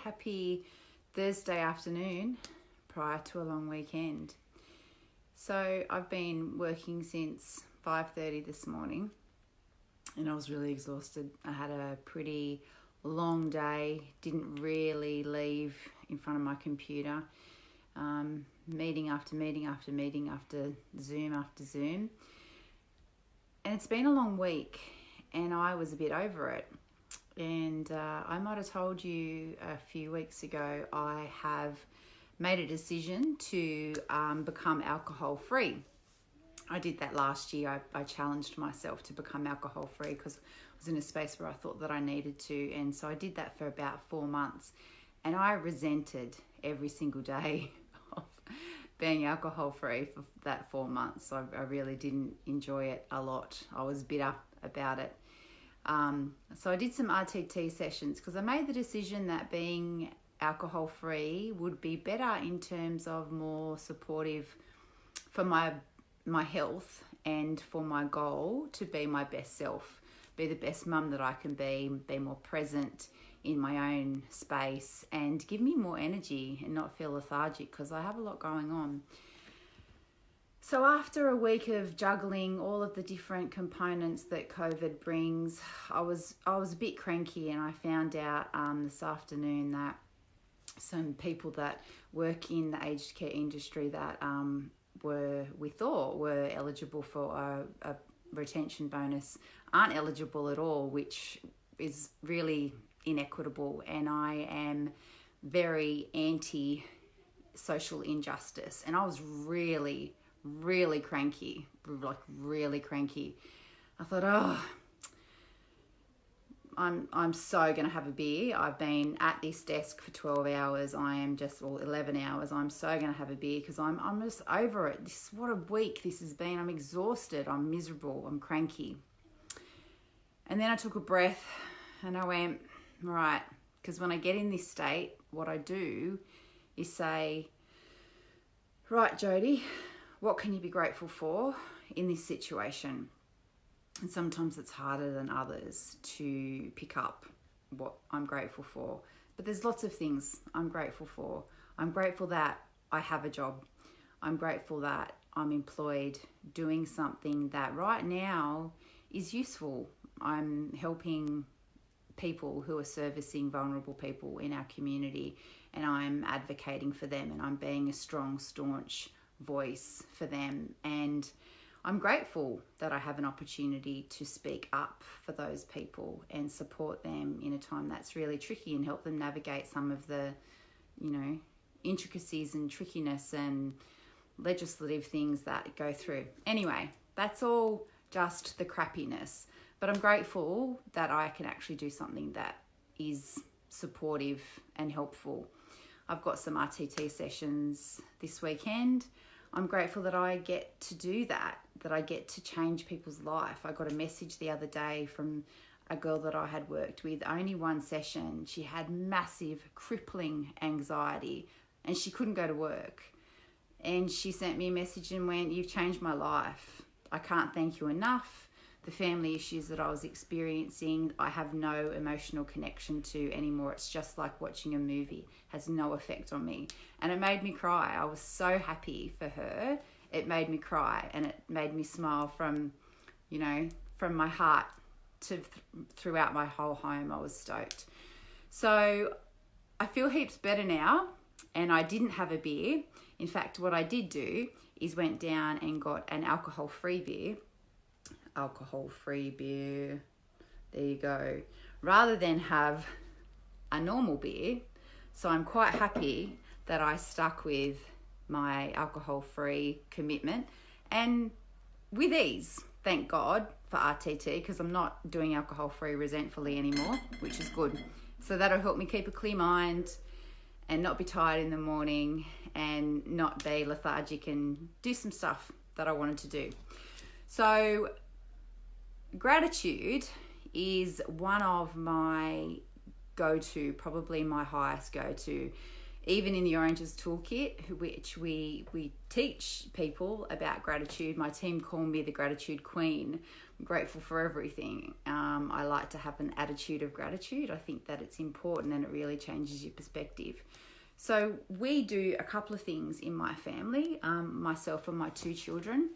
happy Thursday afternoon prior to a long weekend. So I've been working since 5:30 this morning and I was really exhausted. I had a pretty long day, didn't really leave in front of my computer. Meeting after meeting after meeting after Zoom. And it's been a long week and I was a bit over it. And I might have told you a few weeks ago, I have made a decision to become alcohol free. I did that last year. I challenged myself to become alcohol free because I was in a space where I thought that I needed to. And so I did that for about 4 months. And I resented every single day of being alcohol free for that 4 months. I really didn't enjoy it a lot. I was bitter about it. So I did some RTT sessions because I made the decision that being alcohol free would be better in terms of more supportive for my health and for my goal to be my best self, be the best mum that I can be more present in my own space and give me more energy and not feel lethargic because I have a lot going on. So after a week of juggling all of the different components that COVID brings, I was a bit cranky, and I found out this afternoon that some people that work in the aged care industry that we thought were eligible for a retention bonus aren't eligible at all, which is really inequitable, and I am very anti social injustice, and I was really cranky, really cranky. I thought, I'm so going to have a beer. I've been at this desk for 12 hours. 11 hours. I'm so going to have a beer because I'm just over it. What a week this has been. I'm exhausted. I'm miserable. I'm cranky. And then I took a breath and I went, right, because when I get in this state, what I do is say, right, Jody, what can you be grateful for in this situation? And sometimes it's harder than others to pick up what I'm grateful for. But there's lots of things I'm grateful for. I'm grateful that I have a job. I'm grateful that I'm employed doing something that right now is useful. I'm helping people who are servicing vulnerable people in our community, and I'm advocating for them, and I'm being a strong, staunch voice for them. And I'm grateful that I have an opportunity to speak up for those people and support them in a time that's really tricky and help them navigate some of the, intricacies and trickiness and legislative things that go through. Anyway, that's all just the crappiness. But I'm grateful that I can actually do something that is supportive and helpful. I've got some RTT sessions this weekend. I'm grateful that I get to do that I get to change people's life. I got a message the other day from a girl that I had worked with, only one session. She had massive, crippling anxiety and she couldn't go to work. And she sent me a message and went, "You've changed my life. I can't thank you enough. The family issues that I was experiencing, I have no emotional connection to anymore. It's just like watching a movie, has no effect on me." And it made me cry. I was so happy for her. It made me cry and it made me smile from my heart to throughout my whole home. I was stoked. So I feel heaps better now, and I didn't have a beer. In fact, what I did do is went down and got an alcohol-free beer. Alcohol-free beer. There you go. Rather than have a normal beer. So I'm quite happy that I stuck with my alcohol-free commitment, and with ease, thank God for RTT, because I'm not doing alcohol-free resentfully anymore, which is good. So that'll help me keep a clear mind and not be tired in the morning and not be lethargic and do some stuff that I wanted to do. So gratitude is one of my go-to, probably my highest go-to. even in the Oranges Toolkit, which we teach people about gratitude. My team call me the gratitude queen. I'm grateful for everything. I like to have an attitude of gratitude. I think that it's important and it really changes your perspective. So we do a couple of things in my family, myself and my 2 children.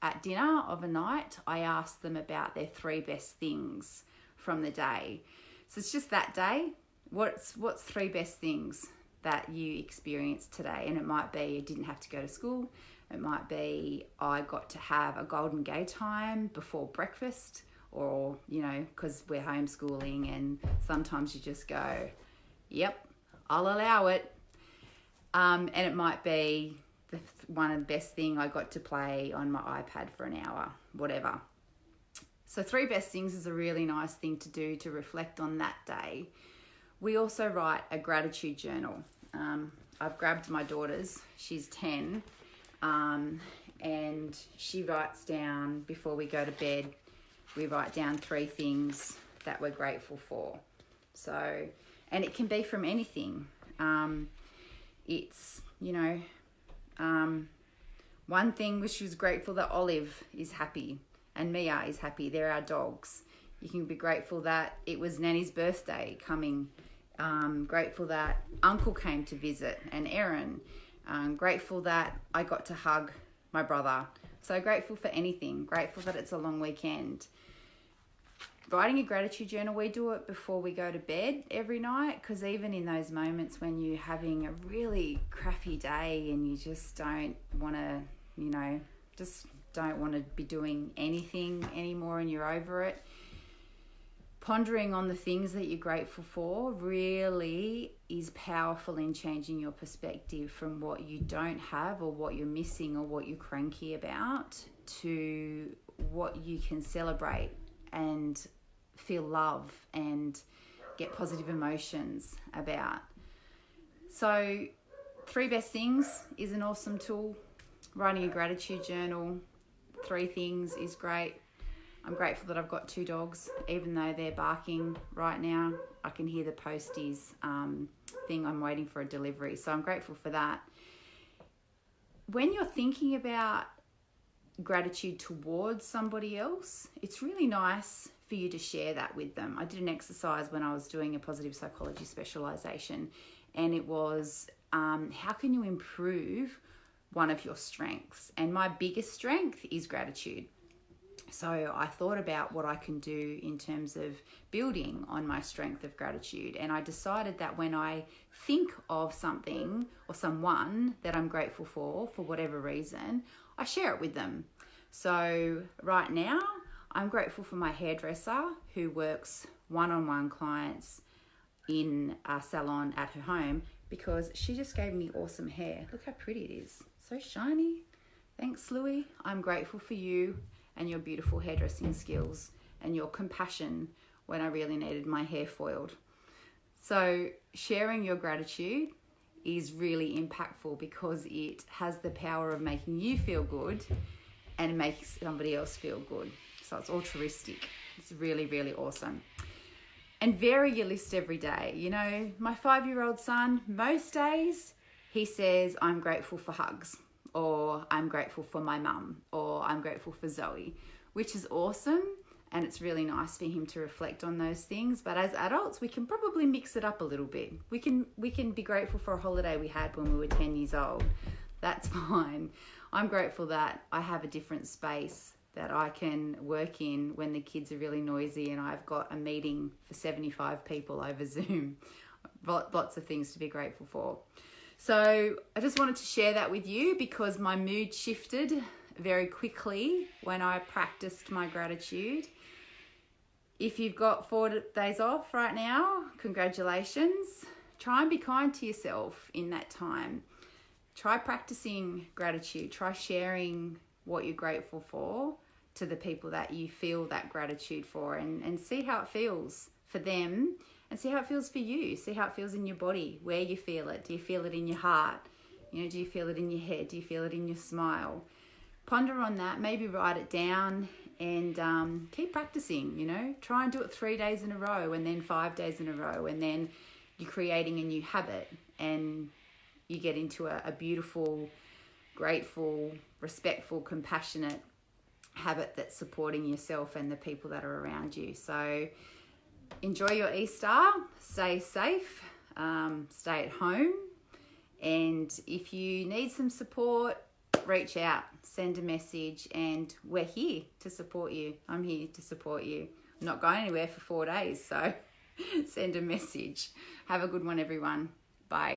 At dinner of a night, I ask them about their 3 best things from the day. So it's just that day. What's 3 best things that you experienced today? And it might be I didn't have to go to school. It might be I got to have a golden gay time before breakfast, or, because we're homeschooling and sometimes you just go, yep, I'll allow it. And it might be one of the best thing I got to play on my iPad for an hour, whatever. So 3 best things is a really nice thing to do to reflect on that day. We also write a gratitude journal. I've grabbed my daughter's, she's 10, and she writes down, before we go to bed, we write down 3 things that we're grateful for. So, and it can be from anything. It's, one thing was she was grateful that Olive is happy and Mia is happy. They're our dogs. You can be grateful that it was Nanny's birthday coming. Grateful that Uncle came to visit and Erin. Grateful that I got to hug my brother. So grateful for anything. Grateful that it's a long weekend. Writing a gratitude journal, we do it before we go to bed every night, because even in those moments when you're having a really crappy day and you just don't want to, just don't want to be doing anything anymore and you're over it, pondering on the things that you're grateful for really is powerful in changing your perspective from what you don't have or what you're missing or what you're cranky about to what you can celebrate and feel love and get positive emotions about. So 3 best things is an awesome tool. Writing a gratitude journal, 3 things is great. I'm grateful that I've got 2 dogs, even though they're barking right now. I can hear the posties thing. I'm waiting for a delivery, so I'm grateful for that. When you're thinking about gratitude towards somebody else, it's really nice for you to share that with them. I did an exercise when I was doing a positive psychology specialization, and it was how can you improve one of your strengths? And my biggest strength is gratitude. So I thought about what I can do in terms of building on my strength of gratitude. And I decided that when I think of something or someone that I'm grateful for whatever reason, I share it with them. So right now, I'm grateful for my hairdresser who works one-on-one clients in a salon at her home, because she just gave me awesome hair. Look how pretty it is. So shiny. Thanks, Louie. I'm grateful for you and your beautiful hairdressing skills and your compassion when I really needed my hair foiled. So sharing your gratitude is really impactful because it has the power of making you feel good and makes somebody else feel good. So it's altruistic. It's really, really awesome. And vary your list every day. My 5-year-old son, most days, he says, I'm grateful for hugs, or I'm grateful for my mum, or I'm grateful for Zoe, which is awesome. And it's really nice for him to reflect on those things. But as adults, we can probably mix it up a little bit. We can be grateful for a holiday we had when we were 10 years old. That's fine. I'm grateful that I have a different space that I can work in when the kids are really noisy and I've got a meeting for 75 people over Zoom. Lots of things to be grateful for. So I just wanted to share that with you because my mood shifted very quickly when I practiced my gratitude. If you've got 4 days off right now, congratulations. Try and be kind to yourself in that time. Try practicing gratitude. Try sharing what you're grateful for to the people that you feel that gratitude for, and see how it feels for them and see how it feels for you. See how it feels in your body, where you feel it. Do you feel it in your heart? Do you feel it in your head? Do you feel it in your smile? Ponder on that, maybe write it down and keep practicing, Try and do it 3 days in a row and then 5 days in a row, and then you're creating a new habit and you get into a beautiful, grateful, respectful, compassionate habit that's supporting yourself and the people that are around you. So enjoy your Easter, stay safe, stay at home, and if you need some support, reach out, send a message, and we're here to support you. I'm here to support you. I'm not going anywhere for 4 days, so send a message. Have a good one, everyone. Bye.